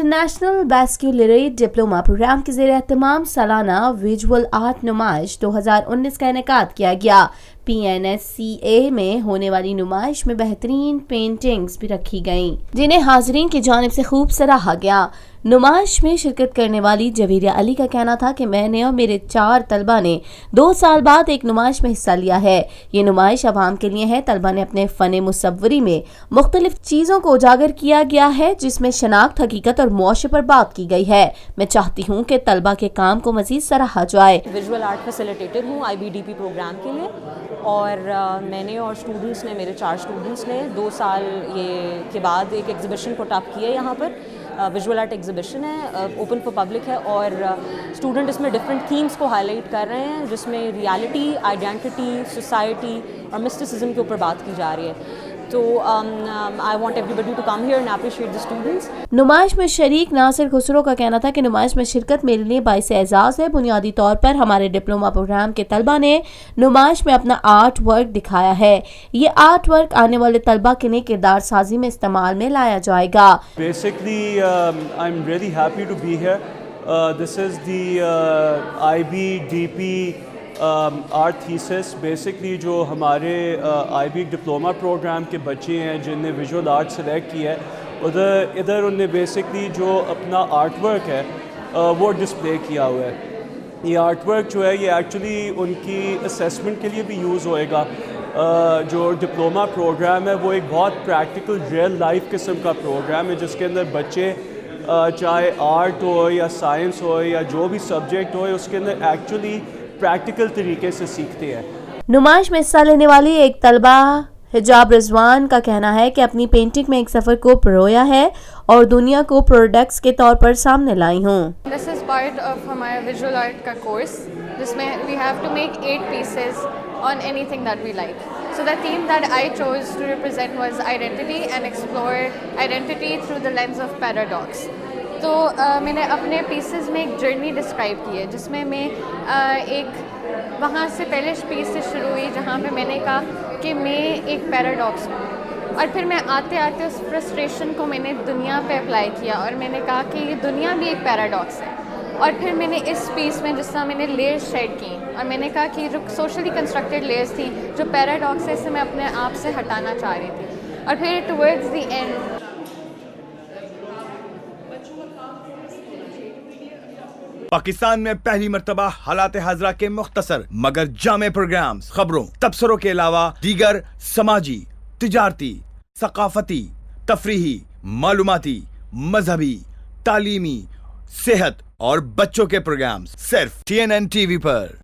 International बैस्कुलरी diploma programme के ज़ेर एहतमाम सालाना विजुअल आर्ट नुमाइश 2019 का इनेकाद किया गया। PNSCA में होने वाली नुमाइश में बेहतरीन पेंटिंग्स भी रखी गईं, जिन्हें हाज़रीन की जानिब से खूब सराहा गया। नुमाइश में शिरकत करने वाली जवेरिया अली का कहना था कि मैंने और मेरे 4 तलबा ने 2 साल बाद एक नुमाइश में हिस्सा लिया है। ये नुमाइश अवाम के लिए है। तलबा ने अपने फ़न मुसव्वरी में मुख्तलिफ चीज़ों को उजागर किया गया है, जिसमें शनाख्त, हकीकत और मुआशरे पर बात की गई है। मैं चाहती हूँ कि तलबा के काम को मज़ीद सराहा जाए। विजुअल आर्ट फैसिलिटेटर हूँ IBDP प्रोग्राम के लिए, और मैंने और स्टूडेंट्स ने, मेरे 4 स्टूडेंट्स ने 2 साल ये के बाद एक एग्ज़िबिशन पुट अप किया। यहाँ पर विजुअल आर्ट एग्ज़िबिशन है, ओपन फॉर पब्लिक है, और स्टूडेंट इसमें डिफरेंट थीम्स को हाईलाइट कर रहे हैं, जिसमें रियलिटी, आइडेंटिटी, सोसाइटी और मिस्टिसिज्म के ऊपर बात की जा रही है। तो I want everybody to come here and appreciate the students. नुमाइश में शरीक नासिर खुसरो का कहना था कि नुमाइश में शिरकत मेरे लिए बाइस एजाज़ है। बुनियादी तौर पर हमारे डिप्लोमा प्रोग्राम के तलबा ने नुमाइश में अपना आर्ट वर्क दिखाया है। ये आर्ट वर्क आने वाले तलबा के लिए किरदार साजी में इस्तेमाल में लाया जाएगा। Basically, I'm really happy to be here. This is the IBDP art thesis. Basically जो हमारे IB डिप्लोमा प्रोग्राम के बच्चे हैं जिनने विजुअल आर्ट सेलेक्ट किया है, इधर उनने बेसिकली जो अपना आर्ट वर्क है वो डिस्प्ले किया हुआ है। ये आर्ट वर्क जो है ये एक्चुअली उनकी असेसमेंट के लिए भी यूज़ होएगा। जो डिप्लोमा प्रोग्राम है वो एक बहुत प्रैक्टिकल रियल लाइफ किस्म का प्रोग्राम है, जिसके अंदर बच्चे चाहे आर्ट हो या साइंस हो या जो भी सब्जेक्ट हो, उसके अंदर एक्चुअली प्रैक्टिकल तरीके से सीखते हैं। नुमाइश में हिस्सा लेने वाली एक तलबा हिजाब रिजवान का कहना है कि अपनी पेंटिंग में एक सफ़र को परोया है और दुनिया को प्रोडक्ट्स के तौर पर सामने लाई हूँ। दिस इज़ पार्ट ऑफ हमारा विजुअल आर्ट का कोर्स, जिसमें we have to make 8 pieces on anything that we like. So the theme that I chose to represent was identity and explore identity through the lens of paradox. तो मैंने अपने pieces में एक journey describe की है, जिसमें मैं एक वहाँ से पहले पीस से शुरू हुई जहाँ पे मैंने कहा कि मैं एक पैराडॉक्स हूँ, और फिर मैं आते आते उस फ्रस्ट्रेशन को मैंने दुनिया पे अप्लाई किया और मैंने कहा कि ये दुनिया भी एक पैराडॉक्स है। और फिर मैंने इस पीस में जिस तरह मैंने लेयर्स शेड की और मैंने कहा कि जो सोशली कंस्ट्रक्टेड लेयर्स थी, जो पैराडॉक्स है, इसे मैं अपने आप से हटाना चाह रही थी। और फिर टुवर्ड्स द एंड पाकिस्तान में पहली मर्तबा हालात हाजरा के मुख्तसर मगर जामे प्रोग्राम्स, खबरों, तबसरों के अलावा दीगर समाजी, तिजारती, सकाफती, तफरीही, मालूमाती, मजहबी, तालीमी, सेहत और बच्चों के प्रोग्राम्स सिर्फ TNN TV पर।